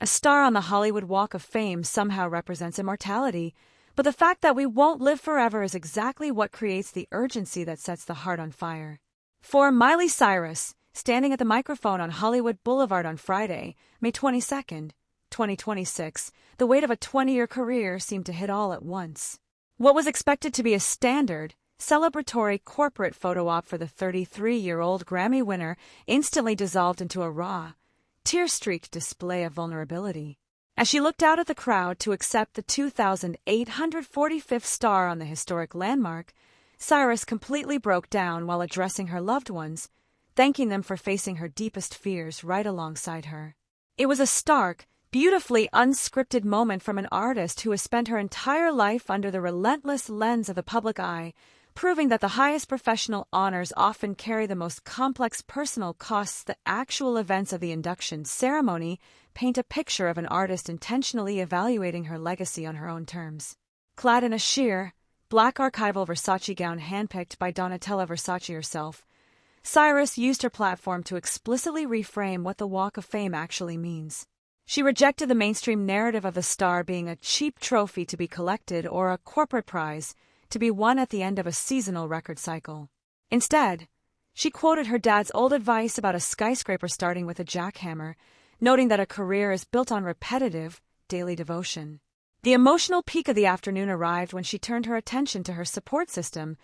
A star on the Hollywood Walk of Fame somehow represents immortality, but the fact that we won't live forever is exactly what creates the urgency that sets the heart on fire. For Miley Cyrus, standing at the microphone on Hollywood Boulevard on Friday, May 22, 2026, the weight of a 20-year career seemed to hit all at once. What was expected to be a standard, celebratory corporate photo op for the 33-year-old Grammy winner instantly dissolved into a raw, tear-streaked display of vulnerability. As she looked out at the crowd to accept the 2,845th star on the historic landmark, Cyrus completely broke down while addressing her loved ones, thanking them for facing her deepest fears right alongside her. It was a stark, beautifully unscripted moment from an artist who has spent her entire life under the relentless lens of the public eye, proving that the highest professional honors often carry the most complex personal costs. The actual events of the induction ceremony paint a picture of an artist intentionally evaluating her legacy on her own terms. Clad in a sheer, black archival Versace gown handpicked by Donatella Versace herself, Cyrus used her platform to explicitly reframe what the Walk of Fame actually means. She rejected the mainstream narrative of the star being a cheap trophy to be collected or a corporate prize to be won at the end of a seasonal record cycle. Instead, she quoted her dad's old advice about a skyscraper starting with a jackhammer, noting that a career is built on repetitive, daily devotion. The emotional peak of the afternoon arrived when she turned her attention to her support system,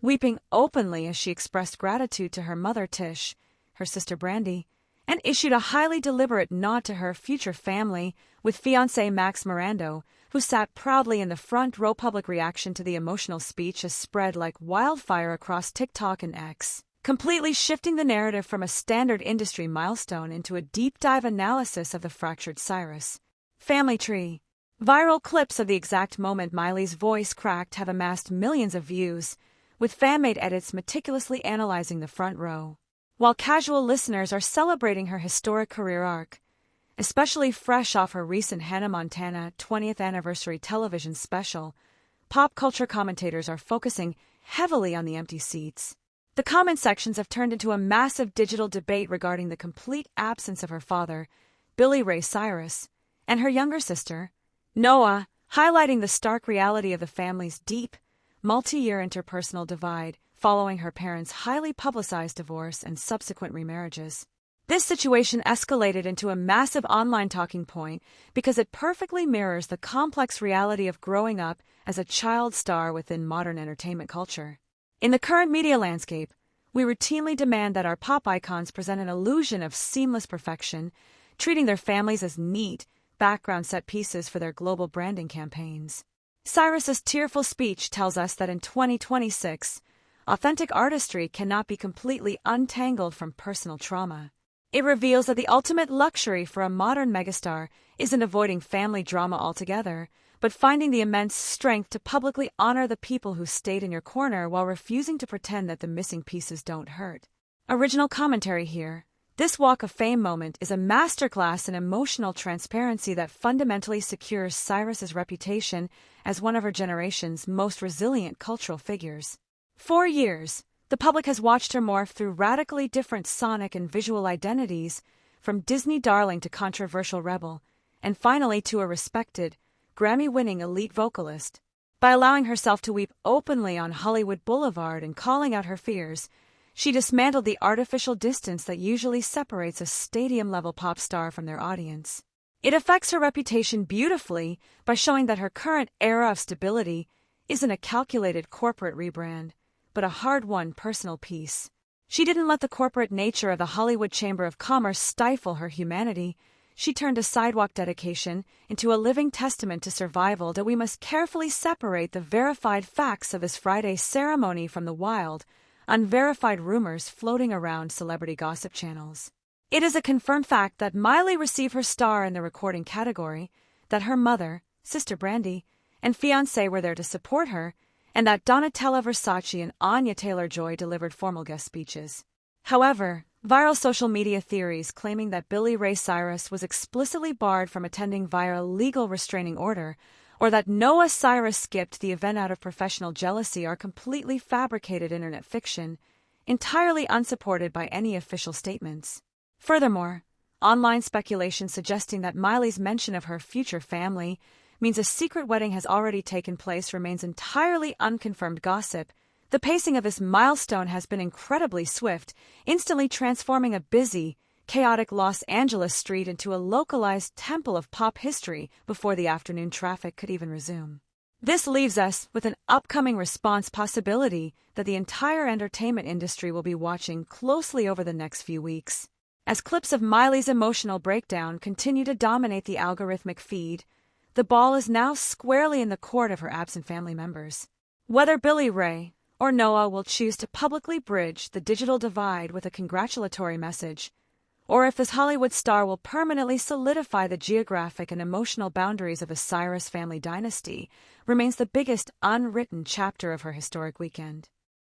weeping openly as she expressed gratitude to her mother Tish, her sister Brandy, and issued a highly deliberate nod to her future family with fiancé Max Mirando, who sat proudly in the front row. Public reaction to the emotional speech has spread like wildfire across TikTok and X, completely shifting the narrative from a standard industry milestone into a deep-dive analysis of the fractured Cyrus family tree. Viral clips of the exact moment Miley's voice cracked have amassed millions of views, with fan-made edits meticulously analyzing the front row. While casual listeners are celebrating her historic career arc, especially fresh off her recent Hannah Montana 20th anniversary television special, pop culture commentators are focusing heavily on the empty seats. The comment sections have turned into a massive digital debate regarding the complete absence of her father, Billy Ray Cyrus, and her younger sister, Noah, highlighting the stark reality of the family's deep, multi-year interpersonal divide following her parents' highly publicized divorce and subsequent remarriages. This situation escalated into a massive online talking point because it perfectly mirrors the complex reality of growing up as a child star within modern entertainment culture. In the current media landscape, we routinely demand that our pop icons present an illusion of seamless perfection, treating their families as neat, background set pieces for their global branding campaigns. Cyrus's tearful speech tells us that in 2026, authentic artistry cannot be completely untangled from personal trauma. It reveals that the ultimate luxury for a modern megastar isn't avoiding family drama altogether, but finding the immense strength to publicly honor the people who stayed in your corner while refusing to pretend that the missing pieces don't hurt. Original commentary here. This Walk of Fame moment is a masterclass in emotional transparency that fundamentally secures Cyrus's reputation as one of her generation's most resilient cultural figures. For years, the public has watched her morph through radically different sonic and visual identities, from Disney darling to controversial rebel, and finally to a respected, Grammy-winning elite vocalist. By allowing herself to weep openly on Hollywood Boulevard and calling out her fears, she dismantled the artificial distance that usually separates a stadium-level pop star from their audience. It affects her reputation beautifully by showing that her current era of stability isn't a calculated corporate rebrand, but a hard-won personal peace. She didn't let the corporate nature of the Hollywood Chamber of Commerce stifle her humanity. She turned a sidewalk dedication into a living testament to survival. That we must carefully separate the verified facts of this Friday's ceremony from the wild, unverified rumors floating around celebrity gossip channels. It is a confirmed fact that Miley received her star in the recording category, that her mother, sister Brandy, and fiancé were there to support her, and that Donatella Versace and Anya Taylor-Joy delivered formal guest speeches. However, viral social media theories claiming that Billy Ray Cyrus was explicitly barred from attending via a legal restraining order, or that Noah Cyrus skipped the event out of professional jealousy are completely fabricated internet fiction, entirely unsupported by any official statements. Furthermore, Online speculation suggesting that Miley's mention of her future family means a secret wedding has already taken place remains entirely unconfirmed gossip. The pacing of this milestone has been incredibly swift, instantly transforming a busy, chaotic Los Angeles street into a localized temple of pop history before the afternoon traffic could even resume. This leaves us with an upcoming response possibility that the entire entertainment industry will be watching closely over the next few weeks. As clips of Miley's emotional breakdown continue to dominate the algorithmic feed, the ball is now squarely in the court of her absent family members. Whether Billy Ray or Noah will choose to publicly bridge the digital divide with a congratulatory message, or if this Hollywood star will permanently solidify the geographic and emotional boundaries of a Cyrus family dynasty, remains the biggest unwritten chapter of her historic weekend.